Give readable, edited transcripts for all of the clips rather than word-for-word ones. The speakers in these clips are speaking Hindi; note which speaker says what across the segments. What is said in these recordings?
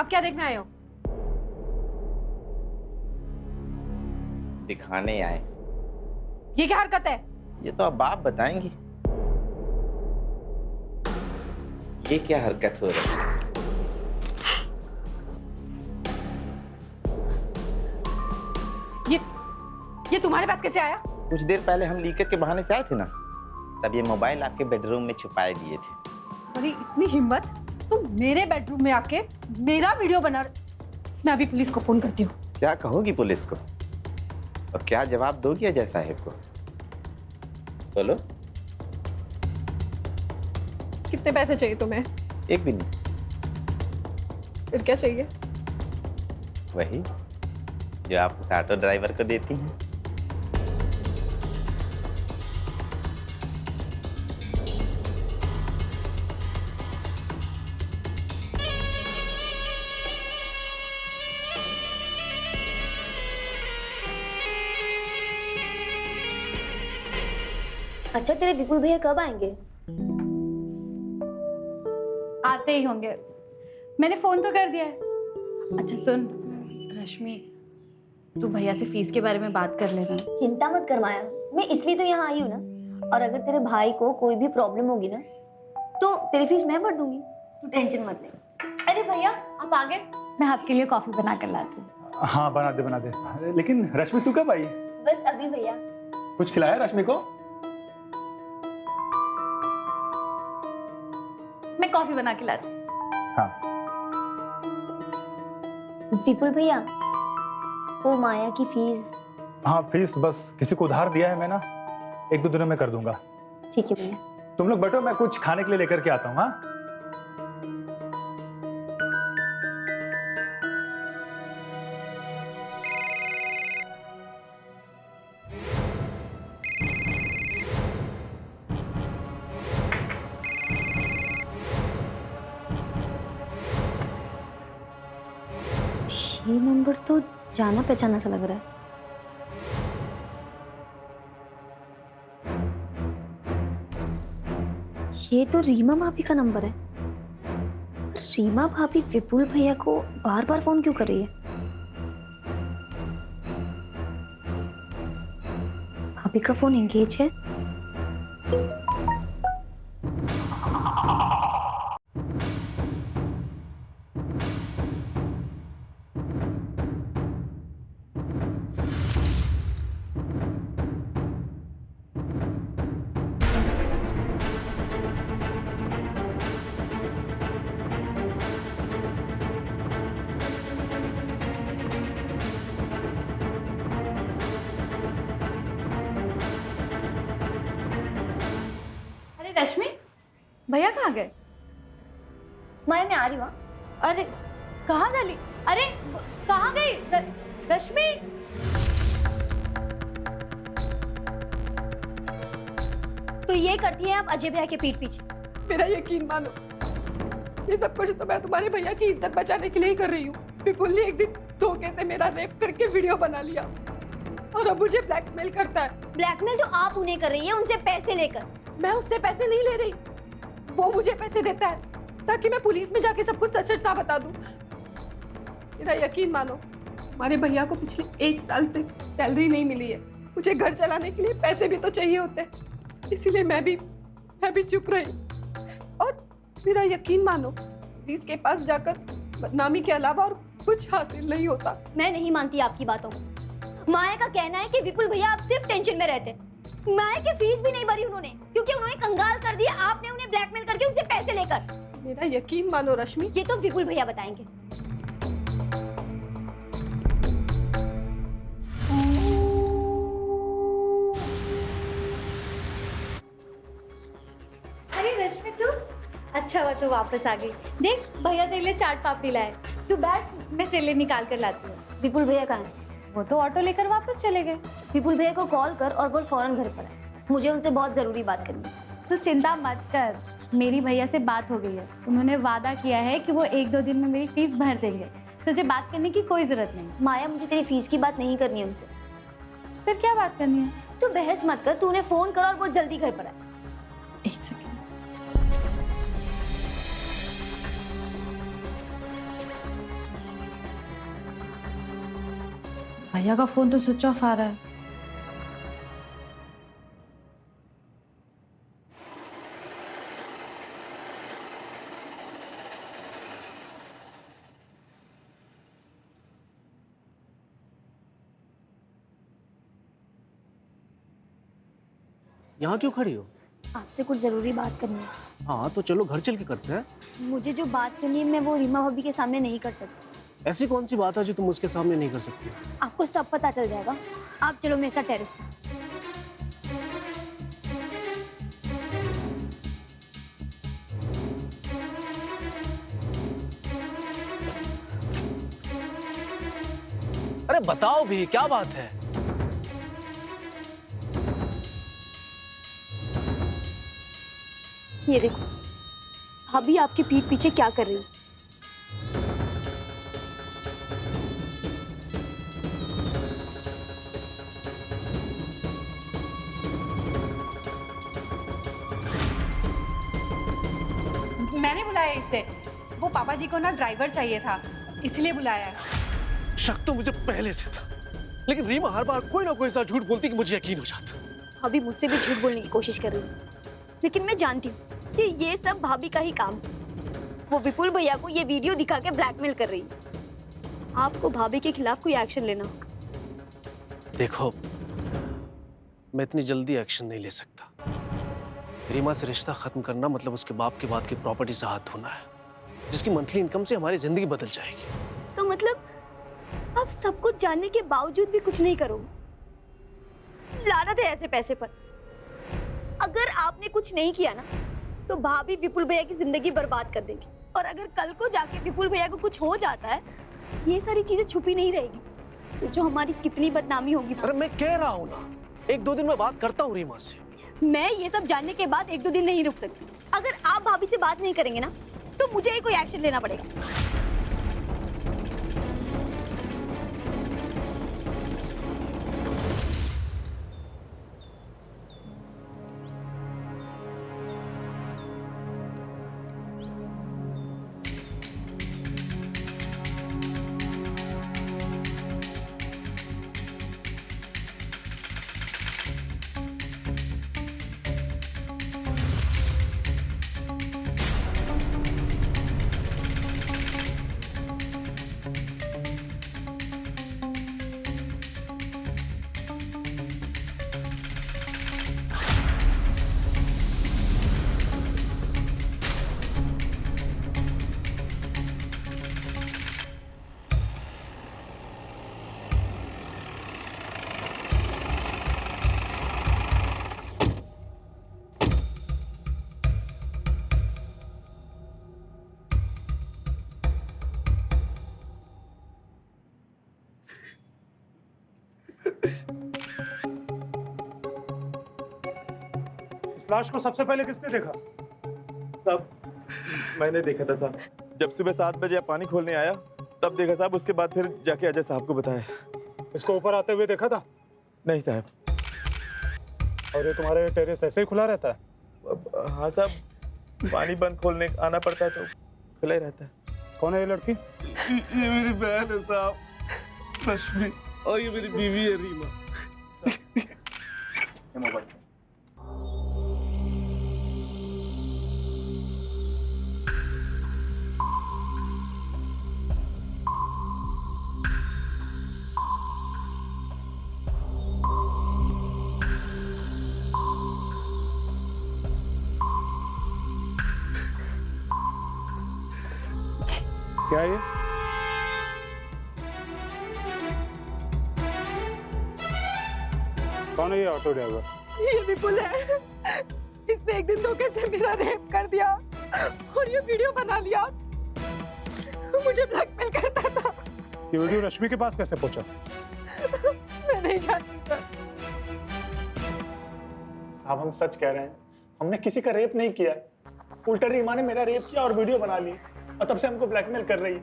Speaker 1: अब क्या देखने आए हो?
Speaker 2: दिखाने आए।
Speaker 1: ये क्या हरकत है?
Speaker 2: ये तो अब आप बताएंगी। ये क्या हरकत हो रही है?
Speaker 1: ये तुम्हारे पास कैसे आया?
Speaker 2: कुछ देर पहले हम लीकर के बहाने से आए थे ना, तब ये मोबाइल आपके बेडरूम में छुपाए दिए थे।
Speaker 1: अरे इतनी हिम्मत, तुम मेरे बेडरूम में आके मेरा वीडियो बना। मैं अभी पुलिस को फोन करती हूँ।
Speaker 2: क्या कहोगी पुलिस को और क्या जवाब दोगी अजय साहिब को? बोलो।
Speaker 1: कितने पैसे चाहिए तुम्हें?
Speaker 2: एक भी नहीं।
Speaker 1: फिर क्या चाहिए?
Speaker 2: वही जो आप उस ऑटो ड्राइवर को देती हैं।
Speaker 3: अच्छा, तेरे विपुल भैया कब आएंगे?
Speaker 4: आते ही होंगे, मैंने फोन तो कर दिया है। अच्छा सुन रश्मि, तू भैया से फीस के बारे में बात कर लेना।
Speaker 3: चिंता मत कर माया, मैं इसलिए तो यहाँ आई हूँ ना। और अगर तेरे भाई को कोई भी प्रॉब्लम होगी ना तो तेरी फीस मैं भर दूंगी, तू टेंशन मत ले।
Speaker 4: अरे भैया आप आ गए, मैं आपके लिए कॉफी बना कर लाती हूँ।
Speaker 5: हाँ बना दे। लेकिन रश्मि तू कब आई?
Speaker 3: बस अभी भैया।
Speaker 5: कुछ खिलाया रश्मि को?
Speaker 4: मैं कॉफी बना के लाती हूँ।
Speaker 5: हाँ।
Speaker 3: विपुल भैया, वो माया की फीस।
Speaker 5: हाँ फीस बस किसी को उधार दिया है मैं ना, 1-2 दिनों में कर दूंगा।
Speaker 3: ठीक है भैया।
Speaker 5: तुम लोग बैठो, मैं कुछ खाने के लिए लेकर के आता हूँ। हाँ
Speaker 3: ये नंबर तो जाना पहचाना सा लग रहा है। ये तो रीमा भाभी का नंबर है। रीमा भाभी विपुल भैया को बार बार फोन क्यों कर रही है? भाभी का फोन एंगेज है।
Speaker 4: अरे रश्मि, भैया कहाँ गए?
Speaker 3: माया मैं आ रही हूँ।
Speaker 4: अरे कहाँ चली? अरे कहाँ गई रश्मि?
Speaker 3: तो ये करती है आप अजय भैया के पीठ पीछे।
Speaker 1: मेरा यकीन मानो, ये सब कुछ तो मैं तुम्हारे भैया की इज्जत बचाने के लिए ही कर रही हूँ। विपुल ने एक दिन धोखे से मेरा रेप करके वीडियो बना लिया और अब मुझे ब्लैकमेल करता है।
Speaker 3: ब्लैकमेल तो आप उन्हें कर रही है, उनसे पैसे लेकर।
Speaker 1: मैं उससे पैसे नहीं ले रही, वो मुझे पैसे देता है ताकि मैं पुलिस में जाके सब कुछ सच ना बता दूं। मेरा यकीन मानो, हमारे भैया को पिछले 1 साल से सैलरी नहीं मिली है। मुझे घर चलाने के लिए पैसे भी तो चाहिए होते, इसीलिए मैं भी चुप रही। और मेरा यकीन मानो, पुलिस के पास जाकर बदनामी के अलावा और कुछ हासिल नहीं होता।
Speaker 3: मैं नहीं मानती आपकी बातों को। माया का कहना है कि विपुल भैया आप सिर्फ टेंशन में रहते। माया की फीस भी नहीं भरी उन्होंने, क्योंकि उन्होंने कंगाल कर दिया आपने उन्हें ब्लैकमेल करके उनसे पैसे लेकर।
Speaker 1: मेरा यकीन मानो रश्मि,
Speaker 3: ये तो विपुल भैया बताएंगे।
Speaker 4: अरे रश्मि तू, अच्छा हुआ तू वापस आ गई। देख भैया तेरे लिए चाट पापड़ी लाए, तू बैठ, मैं तेरे लिए निकाल कर लाती हूँ।
Speaker 3: विपुल भैया कहाँ है?
Speaker 4: वो तो ऑटो लेकर वापस चले गए।
Speaker 3: विपुल भैया को कॉल कर और बोल फौरन घर पर आए, मुझे उनसे बहुत जरूरी बात करनी है।
Speaker 4: तू चिंता मत कर, मेरी भैया से बात हो गई है। उन्होंने वादा किया है कि वो 1-2 दिन में मेरी फीस भर देंगे। तुझे बात करने की कोई जरूरत नहीं।
Speaker 3: माया, मुझे तेरी फीस की बात नहीं करनी है उनसे।
Speaker 4: फिर क्या बात करनी है?
Speaker 3: तू बहस मत कर, तू उन्हें फोन कर और वो जल्दी घर पर आए।
Speaker 4: 1 सेकंड। भैया का फोन तो स्विच ऑफ आ रहा है।
Speaker 6: यहाँ क्यों खड़ी हो?
Speaker 3: आपसे कुछ जरूरी बात करनी है।
Speaker 6: हाँ तो चलो घर चल के करते हैं।
Speaker 3: मुझे जो बात करनी है मैं वो रीमा भाभी के सामने नहीं कर सकती।
Speaker 6: ऐसी कौन सी बात है जो तुम उसके सामने नहीं कर सकती?
Speaker 3: आपको सब पता चल जाएगा। आप चलो मेरे साथ टेरेस पे।
Speaker 6: अरे बताओ भी, क्या बात है?
Speaker 3: ये देखो भाभी आपकी पीठ पीछे क्या कर रही है।
Speaker 1: मैंने बुलाया इसे, वो पापा जी को ना ड्राइवर चाहिए था, इसलिए बुलाया है।
Speaker 6: शक तो मुझे पहले से था, लेकिन रीमा हर बार कोई ना कोई सा झूठ बोलती कि मुझे यकीन हो जाता।
Speaker 3: भाभी मुझसे भी झूठ बोलने की कोशिश कर रही है, लेकिन मैं जानती हूँ कि ये सब भाभी का ही काम है। वो विपुल भैया को ये वीडियो दिखा के ब्लैकमेल कर रही है। आपको भाभी के खिलाफ कोई एक्शन लेना होगा।
Speaker 6: देखो, मैं इतनी जल्दी एक्शन नहीं ले सकता। रीमा से रिश्ता खत्म करना मतलब उसके बाप के बाद की प्रॉपर्टी से हाथ धोना है, जिसकी मंथली इनकम से हमारी जिंदगी बदल जाएगी।
Speaker 3: इसका मतलब आप सब कुछ जानने के बावजूद भी कुछ नहीं करोगे। लानत है ऐसे पैसे पर। अगर आपने कुछ नहीं किया ना तो भाभी विपुल भैया की जिंदगी बर्बाद कर देगी, और अगर कल को जाके विपुल भैया को कुछ हो जाता है, ये सारी चीजें छुपी नहीं रहेगी। सोचो हमारी कितनी बदनामी होगी।
Speaker 6: अरे मैं कह रहा हूँ ना, 1-2 दिन में बात करता हूँ रीमा से।
Speaker 3: मैं ये सब जानने के बाद 1-2 दिन नहीं रुक सकती। अगर आप भाभी से बात नहीं करेंगे ना तो मुझे ही कोई एक्शन लेना पड़ेगा।
Speaker 5: इस लाश को सबसे पहले किसने देखा?
Speaker 7: साहब मैंने देखा था साहब, जब सुबह 7 बजे पानी खोलने आया तब देखा साहब, उसके बाद फिर जाके अजय साहब को बताया।
Speaker 5: इसको ऊपर आते हुए देखा था?
Speaker 7: नहीं साहब।
Speaker 5: और ये तुम्हारे टेरेस ऐसे ही खुला रहता है?
Speaker 7: हाँ साहब, पानी बंद खोलने आना पड़ता है तो खुला ही रहता है।
Speaker 5: कौन है ये लड़की?
Speaker 7: ये मेरी बहन है साहब, रश्मि, और ये मेरी बीवी है रीमा। मोबाइल
Speaker 5: क्या है ये? कौन है ये ऑटो ड्राइवर?
Speaker 1: ये विपुल है। इसने एक दिन धोखे से मेरा रेप कर दिया और ये वीडियो बना लिया। मुझे ब्लैकमेल करता था।
Speaker 5: ये वीडियो रश्मि के पास कैसे पहुंचा?
Speaker 1: मैं नहीं जानती सर।
Speaker 8: साहब हम सच कह रहे हैं, हमने किसी का रेप नहीं किया। उल्टा रीमा ने मेरा रेप किया और वीडियो बना ली, और तब से हमको ब्लैकमेल कर रही है।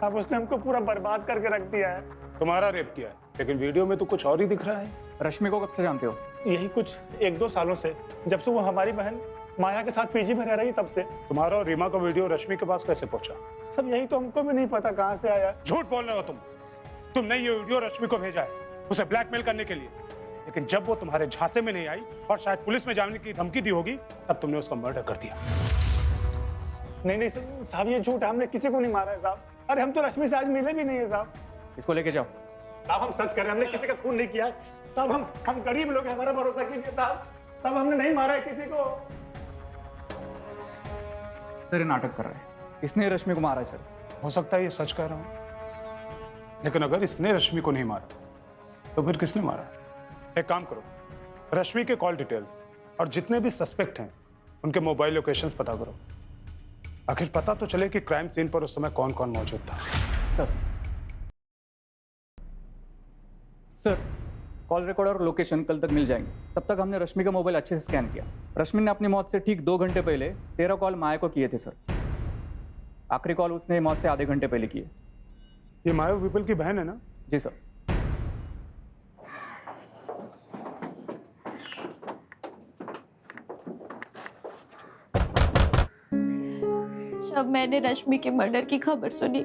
Speaker 8: साहब उसने हमको पूरा बर्बाद करके रख दिया है।
Speaker 5: तुम्हारा रेप किया है, लेकिन वीडियो में तो कुछ और ही दिख रहा है।
Speaker 9: रश्मि को कब से जानते हो?
Speaker 8: यही कुछ 1-2 सालों से, जब से वो हमारी बहन माया के साथ पीजी में रह रही तब से।
Speaker 5: तुम्हारा और रीमा का वीडियो रश्मि के पास कैसे पहुंचा?
Speaker 8: सब यही तो हमको भी नहीं पता कहाँ से आया।
Speaker 5: झूठ बोल रहे हो तुम।
Speaker 8: तुमने ये वीडियो रश्मि को भेजा है उसे ब्लैकमेल करने के लिए, लेकिन जब वो तुम्हारे झांसे में नहीं आई और शायद पुलिस में जाने की धमकी दी होगी, तब तुमने उसका मर्डर कर दिया। नहीं नहीं साहब, ये झूठ है, हमने किसी को नहीं मारा है साहब। अरे हम तो रश्मि से आज मिले भी नहीं है साहब।
Speaker 5: इसको लेके जाओ।
Speaker 8: साहब हम सच कर रहे हैं, हमने किसी का खून नहीं किया है साहब। हम गरीब लोग हैं, हमारा भरोसा कीजिए साहब। साहब हमने नहीं मारा है किसी को।
Speaker 5: सर ये नाटक कर रहा है, इसने रश्मि को मारा है सर।
Speaker 8: हो सकता है ये सच कह रहा हूं, लेकिन अगर इसने रश्मि को नहीं मारा तो फिर किसने मारा? एक काम करो, रश्मि के कॉल डिटेल्स और जितने भी सस्पेक्ट हैं उनके मोबाइल लोकेशंस पता करो। आखिर पता तो चले कि क्राइम सीन पर उस समय कौन कौन मौजूद था।
Speaker 5: सर कॉल रिकॉर्ड और लोकेशन कल तक मिल जाएंगे। तब तक हमने रश्मि का मोबाइल अच्छे से स्कैन किया। रश्मि ने अपनी मौत से ठीक 2 घंटे पहले 13 कॉल माया को किए थे सर। आखिरी कॉल उसने मौत से आधे घंटे पहले किए।
Speaker 8: ये माया विपुल की बहन है ना?
Speaker 5: जी सर।
Speaker 4: जब मैंने रश्मि के मर्डर की खबर सुनी,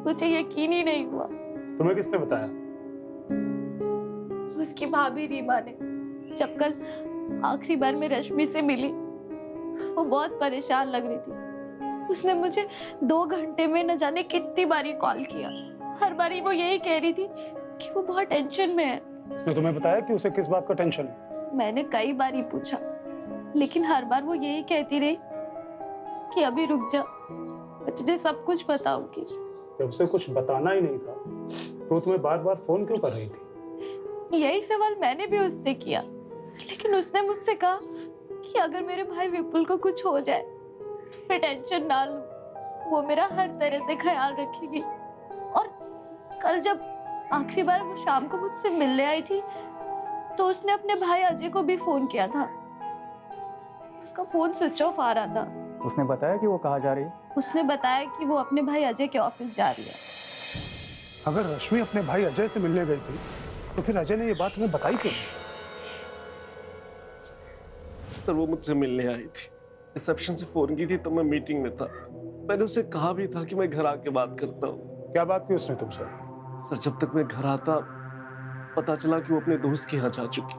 Speaker 4: मुझे यकीन ही नहीं हुआ।
Speaker 8: तुम्हें किसने बताया?
Speaker 4: उसकी भाभी रीमा ने। जब कल आखिरी बार मैं रश्मि से मिली तो वो बहुत परेशान लग रही थी। उसने मुझे 2 घंटे में न जाने कितनी बारी कॉल किया। हर बारी वो यही कह रही थी कि वो बहुत टेंशन में है।
Speaker 8: उसने तुम्हें बताया कि उसे किस बात का टेंशन है?
Speaker 4: मैंने कई बारी पूछा, लेकिन हर बार वो यही कहती रही कि अभी रुक जा, मैं तुझे सब कुछ बताऊंगी।
Speaker 8: जब उसे कुछ बताना ही नहीं था तो तुम्हें बार बार फोन क्यों कर रही थी?
Speaker 4: यही सवाल मैंने भी उससे किया, लेकिन उसने मुझसे कहा कि अगर मेरे भाई विपुल को कुछ हो जाए तो मैं टेंशन ना लूं, वो मेरा हर तरह से ख्याल रखेगी। और कल जब आखिरी बार वो शाम को मुझसे मिलने आई थी तो उसने अपने भाई अजय को भी फोन किया था। उसका फोन स्विच ऑफ आ रहा था।
Speaker 5: उसने बताया कि वो कहाँ जा रही है?
Speaker 4: उसने बताया कि वो अपने भाई अजय के ऑफिस जा रही है।
Speaker 8: अगर रश्मि अपने भाई अजय से मिलने गई थी तो फिर अजय ने ये बात तुम्हें बताई क्यों?
Speaker 6: सर वो मुझसे मिलने आई थी, रिसेप्शन से फोन की थी तब मैं मीटिंग में था। मैंने उसे कहा भी था कि मैं घर आके बात करता हूँ।
Speaker 8: क्या बात की उसने तुमसे?
Speaker 6: सर जब तक मैं घर आता पता चला कि वो अपने दोस्त के यहाँ जा चुकी।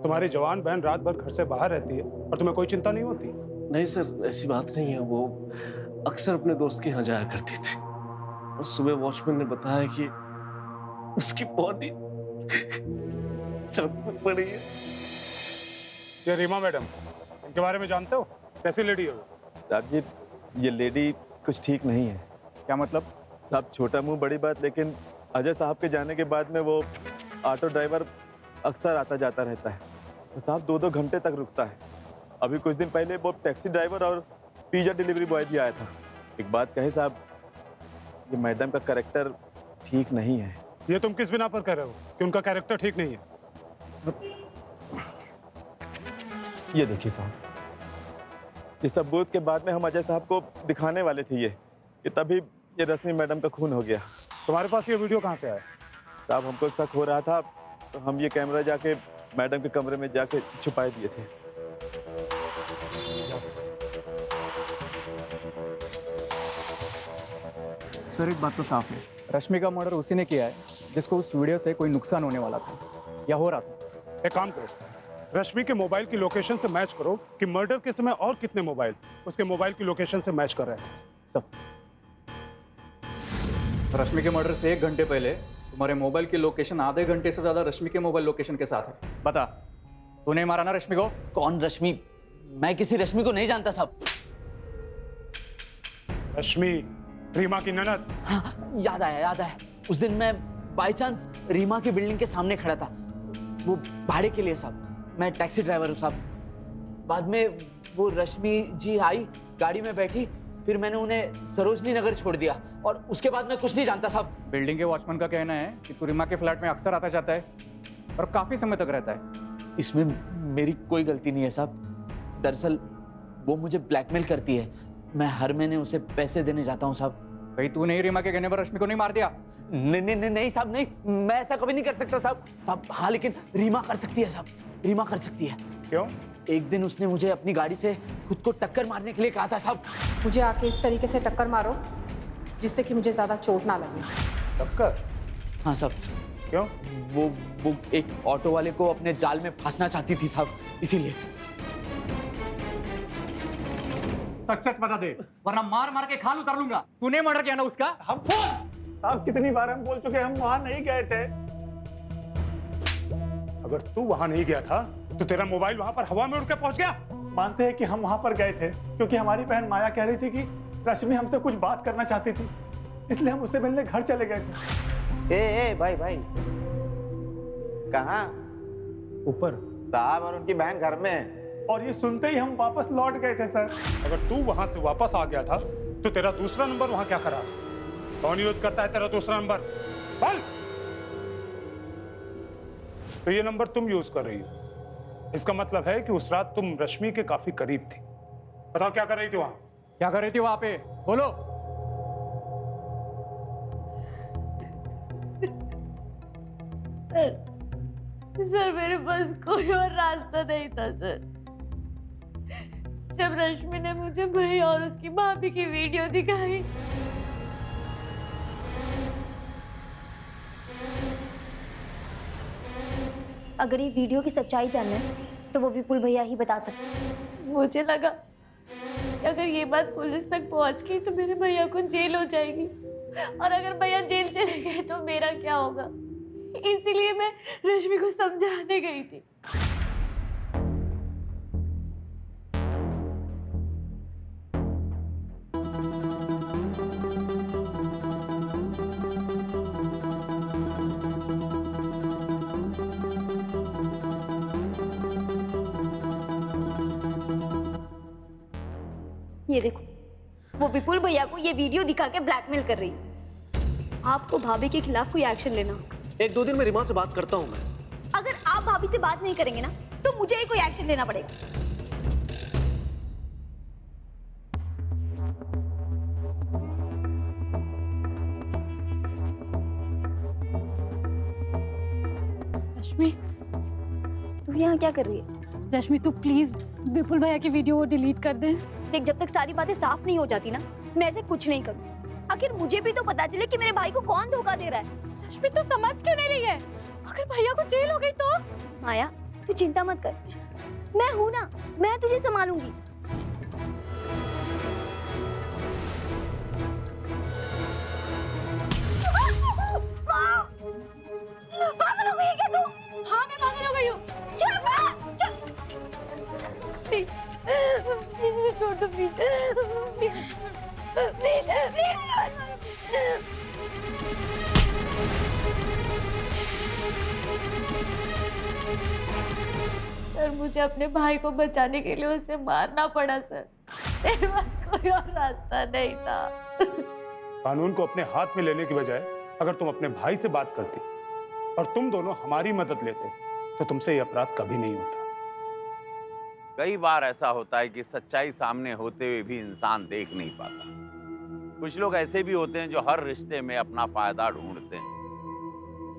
Speaker 8: तुम्हारी जवान बहन रात भर घर से बाहर रहती है और तुम्हें कोई चिंता नहीं होती?
Speaker 6: नहीं सर ऐसी बात नहीं है, वो अक्सर अपने दोस्त के यहाँ जाया करती थी। और सुबह वॉचमैन ने बताया कि उसकी बॉडी छत पर पड़ी है।
Speaker 8: ये रीमा मैडम, इनके बारे में जानते हो? कैसी लेडी है वो?
Speaker 7: साहब जी ये लेडी कुछ ठीक नहीं है।
Speaker 5: क्या मतलब?
Speaker 7: साहब छोटा मुंह बड़ी बात, लेकिन अजय साहब के जाने के बाद में वो ऑटो ड्राइवर अक्सर आता जाता रहता है। तो साहब 2-2 घंटे तक रुकता है। अभी कुछ दिन पहले वो टैक्सी ड्राइवर और पिज्जा डिलीवरी बॉय भी आया था। एक बात कहे साहब, ये मैडम का कैरेक्टर ठीक नहीं है।
Speaker 8: ये तुम किस बिना पर कह रहे हो कि उनका कैरेक्टर ठीक नहीं है?
Speaker 7: ये देखिए साहब, इस सबूत के बाद में हम अजय साहब को दिखाने वाले थे ये कि तभी ये रश्मि मैडम का खून हो गया।
Speaker 8: तुम्हारे पास ये वीडियो कहाँ से आया?
Speaker 7: साहब हमको शक हो रहा था तो हम ये कैमरा जाके मैडम के कमरे में जाके छुपा दिए थे।
Speaker 5: सर एक बात तो साफ है, रश्मि का मर्डर उसी ने किया है जिसको उस वीडियो से कोई नुकसान होने वाला था या हो रहा था।
Speaker 8: एक काम करो, रश्मि के मोबाइल की लोकेशन से मैच करो कि मर्डर के समय और कितने मोबाइल उसके मोबाइल की लोकेशन से मैच कर रहे हैं।
Speaker 5: सब रश्मि के मर्डर से 1 घंटे पहले तुम्हारे मोबाइल की लोकेशन आधे घंटे से ज्यादा रश्मि के मोबाइल लोकेशन के साथ है। बता, तूने मारा ना रश्मि को?
Speaker 9: कौन रश्मि? मैं किसी रश्मि को नहीं जानता साहब।
Speaker 8: रश्मि रीमा की ननद?
Speaker 9: हाँ, याद आया। उस दिन मैं बाय चांस रीमा की बिल्डिंग के सामने खड़ा था, वो भाड़े के लिए साहब। मैं टैक्सी ड्राइवर हूँ साहब। बाद में वो रश्मि जी आई, गाड़ी में बैठी, फिर मैंने उन्हें सरोजनी नगर छोड़ दिया और उसके बाद मैं कुछ नहीं जानता साहब।
Speaker 5: बिल्डिंग के वॉचमैन का कहना है कि तू रीमा के फ्लैट में अक्सर आता जाता है और काफी समय तक रहता है।
Speaker 9: इसमें मेरी कोई गलती नहीं है साहब। दरअसल वो मुझे ब्लैकमेल करती है। मैं हर महीने उसे पैसे देने जाता हूँ साहब।
Speaker 5: कहीं तूने ही रीमा के कहने पर रश्मि को नहीं मार दिया?
Speaker 9: नहीं साहब, नहीं, मैं ऐसा कभी नहीं कर सकता साहब। हाँ लेकिन रीमा कर सकती है साहब, रीमा कर सकती है।
Speaker 8: क्यों?
Speaker 9: एक दिन उसने मुझे अपनी गाड़ी से खुद को टक्कर मारने के लिए कहा था साहब।
Speaker 1: मुझे आके इस तरीके से टक्कर मारो जिससे कि मुझे ज्यादा चोट ना लगे।
Speaker 8: टक्कर?
Speaker 9: हाँ साहब,
Speaker 8: क्यों?
Speaker 9: वो एक ऑटो वाले को अपने जाल में फंसना चाहती थी साहब, इसीलिए।
Speaker 5: सच सच बता दे, वरना मार मार के खाल उतार लूंगा। तूने मर्डर किया ना उसका?
Speaker 8: साहब कितनी बार हम बोल चुके, हम वहां नहीं गए थे। अगर तू वहां नहीं गया था तो तेरा मोबाइल वहां पर हवा में उड़ के पहुंच गया। मानते हैं कि हम वहां पर गए थे क्योंकि हमारी बहन माया कह रही थी कि रश्मि हमसे कुछ बात करना चाहती थी, इसलिए हम उससे मिलने घर चले गए थे।
Speaker 2: ए भाई भाई, कहाँ?
Speaker 8: ऊपर।
Speaker 2: साहब और उनकी बहन घर में।
Speaker 8: और ये सुनते ही हम वापस लौट गए थे सर। अगर तू वहां से वापस आ गया था तो तेरा दूसरा नंबर वहां क्या करा? कौन यूज करता है तेरा दूसरा नंबर? बोल। तो ये नंबर तुम यूज कर रही हो, इसका मतलब है कि उस रात तुम रश्मि के काफी करीब थी। बताओ क्या कर रही थी वहां?
Speaker 5: क्या कर रही थी वहां पे? बोलो।
Speaker 4: सर मेरे पास कोई और रास्ता नहीं था सर। जब रश्मि ने मुझे भाई और उसकी भाभी की वीडियो दिखाई,
Speaker 3: अगर ये वीडियो की सच्चाई जानना है तो वो विपुल भैया ही बता सकते हैं।
Speaker 4: मुझे लगा कि अगर ये बात पुलिस तक पहुंच गई तो मेरे भैया को जेल हो जाएगी, और अगर भैया जेल चले गए तो मेरा क्या होगा। इसीलिए मैं रश्मि को समझाने गई थी।
Speaker 3: ये देखो, वो विपुल भैया को ये वीडियो दिखा के ब्लैकमेल कर रही है। आपको भाभी के खिलाफ कोई एक्शन लेना।
Speaker 6: 1-2 दिन में रीमा से बात करता हूँ मैं।
Speaker 3: अगर आप भाभी से बात नहीं करेंगे ना तो मुझे ही कोई एक्शन लेना पड़ेगा।
Speaker 4: रश्मि,
Speaker 3: तू यहाँ क्या कर रही है?
Speaker 4: रश्मि तू प्लीज विपुल भैया की वीडियो को डिलीट कर दे।
Speaker 3: देख, जब तक सारी बातें साफ नहीं हो जाती ना, मैं ऐसे कुछ नहीं करूँ। आखिर मुझे भी तो पता चले कि मेरे भाई को कौन धोखा दे रहा है।
Speaker 4: रश्मि तू समझ क्यों नहीं रही है? अगर भैया को जेल हो गई तो?
Speaker 3: माया, तू चिंता मत कर, मैं हूं ना, मैं तुझे संभालूंगी। पागल हो गई है क्या तू?
Speaker 4: हाँ मैं पागल हो गई हूँ।
Speaker 3: चल माया, चल।
Speaker 4: प्लीज छोड़ दो, प्लीज सर, मुझे अपने भाई को बचाने के लिए उसे मारना पड़ा सर। मेरे पास कोई और रास्ता नहीं था।
Speaker 8: कानून को अपने हाथ में लेने की बजाय अगर तुम अपने भाई से बात करती और तुम दोनों हमारी मदद लेते तो तुमसे ये अपराध कभी नहीं होता।
Speaker 10: कई बार ऐसा होता है कि सच्चाई सामने होते हुए भी इंसान देख नहीं पाता। कुछ लोग ऐसे भी होते हैं जो हर रिश्ते में अपना फायदा ढूंढते हैं।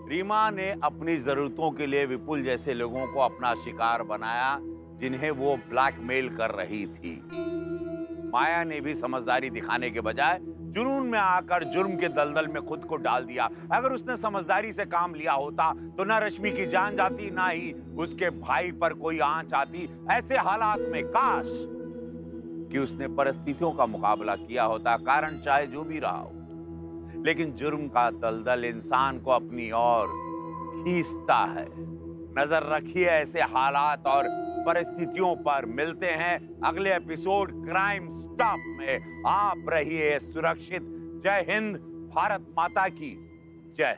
Speaker 10: रीमा ने अपनी जरूरतों के लिए विपुल जैसे लोगों को अपना शिकार बनाया जिन्हें वो ब्लैकमेल कर रही थी। माया ने भी समझदारी दिखाने के बजाय जुनून में आकर जुर्म के दलदल में खुद को डाल दिया। अगर उसने समझदारी से काम लिया होता तो ना रश्मि की जान जाती, ना ही उसके भाई पर कोई आंच आती। ऐसे हालात में काश कि उसने परिस्थितियों का मुकाबला किया होता, कारण चाहे जो भी रहा हो। लेकिन जुर्म का दलदल इंसान को अपनी ओर खींचता है। नजर रखिए ऐसे हालात और परिस्थितियों पर। मिलते हैं अगले एपिसोड क्राइम स्टॉप में। आप रहिए सुरक्षित। जय हिंद, भारत माता की जय।